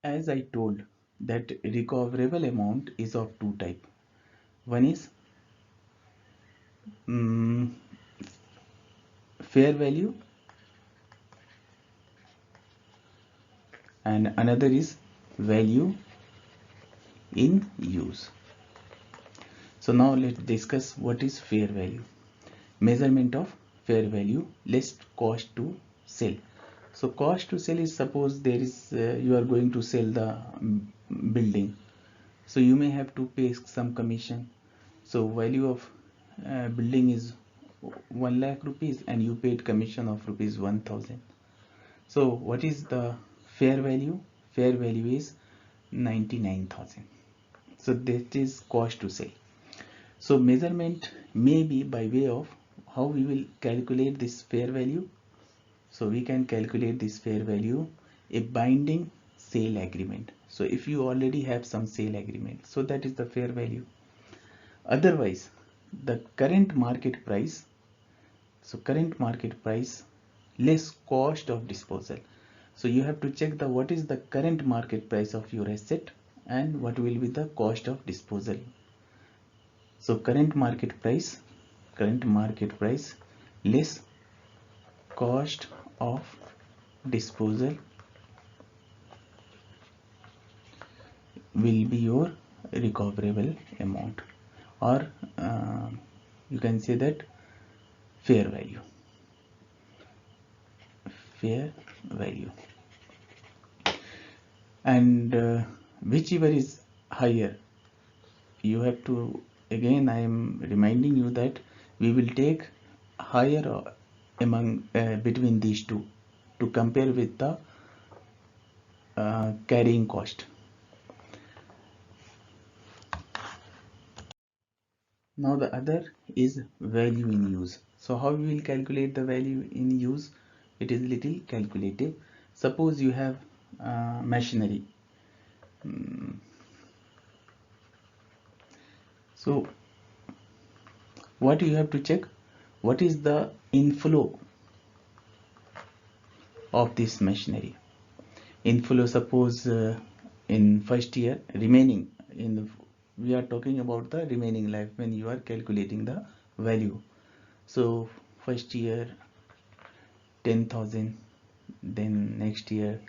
as I told that recoverable amount is of two type. One is fair value and another is value in use. So now let's discuss what is fair value. Measurement of fair value less cost to sell. So cost to sell is, suppose there is you are going to sell the building, so you may have to pay some commission. So value of building is 1 lakh rupees and you paid commission of rupees 1000. So what is the fair value? Fair value is 99,000. So that is cost to sell. So measurement may be by way of how we will calculate this fair value. So we can calculate this fair value a binding sale agreement. So if you already have some sale agreement, so that is the fair value. Otherwise, the current market price, so current market price less cost of disposal. So you have to check the what is the current market price of your asset and what will be the cost of disposal. So current market price less cost of disposal will be your recoverable amount, or you can say that fair value. And whichever is higher, you have to, again I am reminding you that we will take higher among between these two to compare with the carrying cost. Now the other is value in use. So how we will calculate the value in use? It is little calculative. Suppose you have machinery. So what you have to check, what is the inflow of this machinery. Inflow, suppose in first year remaining, we are talking about the remaining life when you are calculating the value. So first year 10,000, then next year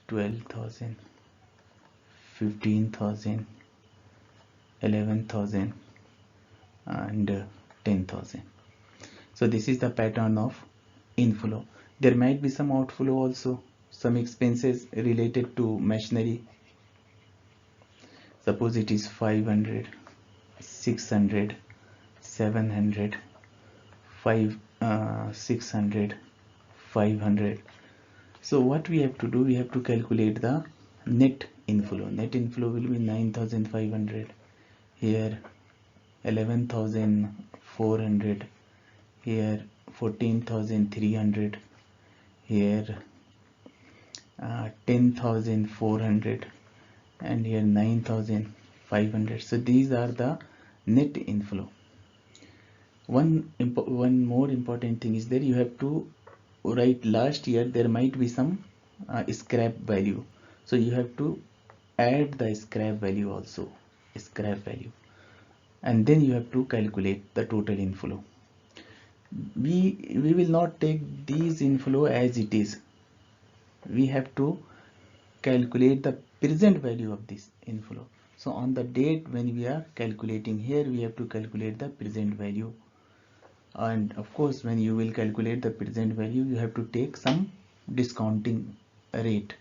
12,000, 15,000, 11,000 and 10,000. So this is the pattern of inflow. There might be some outflow also, some expenses related to machinery. Suppose it is 500, 600, 700, 600, 500. So what we have to do, we have to calculate the net inflow. Net inflow will be 9,500, here 11,400, here 14,300, here 10,400, and here 9,500. So these are the net inflow. One more important thing is that you have to write last year there might be some scrap value, so you have to add the scrap value also, and then you have to calculate the total inflow. We will not take these inflow as it is. We have to calculate the present value of this inflow. So on the date when we are calculating here, we have to calculate the present value. And of course, when you will calculate the present value, you have to take some discounting rate.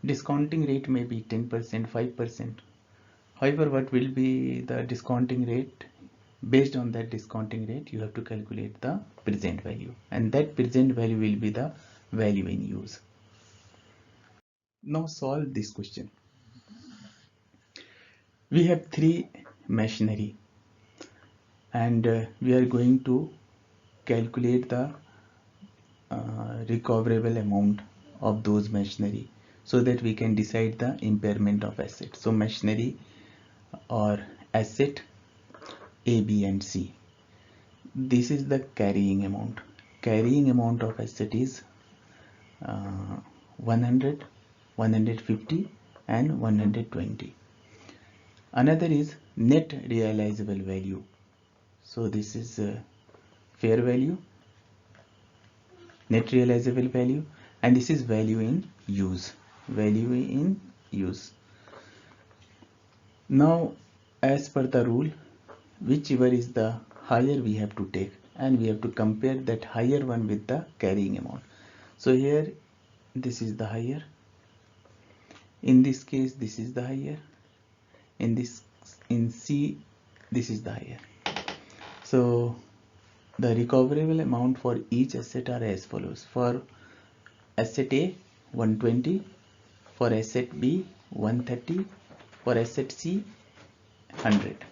Discounting rate may be 10%, 5%. However, what will be the discounting rate? Based on that discounting rate, you have to calculate the present value, and that present value will be the value in use. Now solve this question. We have 3 machinery and we are going to calculate the recoverable amount of those machinery so that we can decide the impairment of asset. So machinery or asset A, B and C. This is the carrying amount. Carrying amount of asset is 100, 150 and 120. Another is net realizable value. So this is fair value, net realizable value, and this is value in use. Value in use. Now, as per the rule, whichever is the higher we have to take, and we have to compare that higher one with the carrying amount. So here this is the higher. In this case, this is the higher. In C, this is the higher. So the recoverable amount for each asset are as follows. For asset A, 120. For asset B, 130. For asset C, 100.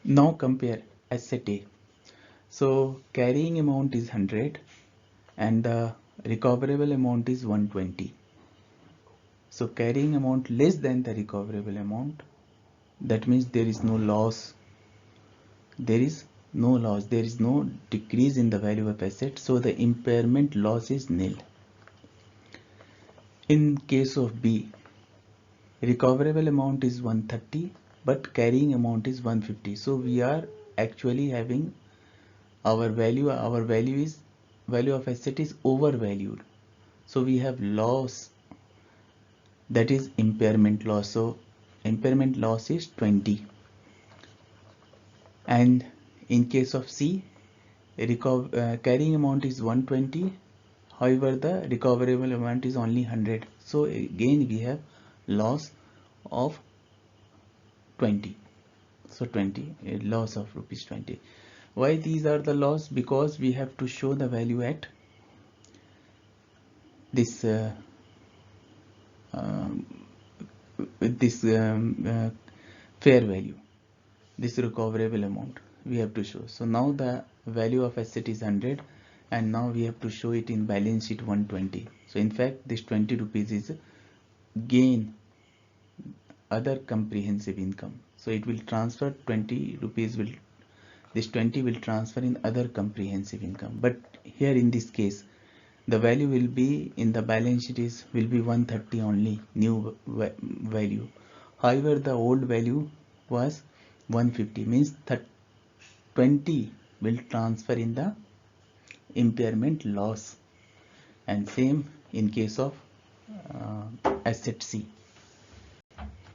Now compare asset A. So carrying amount is 100 and the recoverable amount is 120. So carrying amount less than the recoverable amount, that means there is no loss. There is no loss. There is no decrease in the value of asset. So the impairment loss is nil. In case of B, recoverable amount is 130 but carrying amount is 150. So we are actually having our value of asset is overvalued. So we have loss, that is impairment loss. So impairment loss is 20. And in case of C, carrying amount is 120, however the recoverable amount is only 100. So again we have loss of 20. So 20, a loss of rupees 20. Why these are the loss? Because we have to show the value at this fair value, this recoverable amount we have to show. So now the value of asset is 100 and now we have to show it in balance sheet 120. So in fact this 20 rupees is gain, other comprehensive income. So it will transfer 20 rupees, this 20 will transfer in other comprehensive income. But here in this case the value will be in the balance sheet will be 130 only, new value. However the old value was 150, means 20 will transfer in the impairment loss. And same in case of asset C.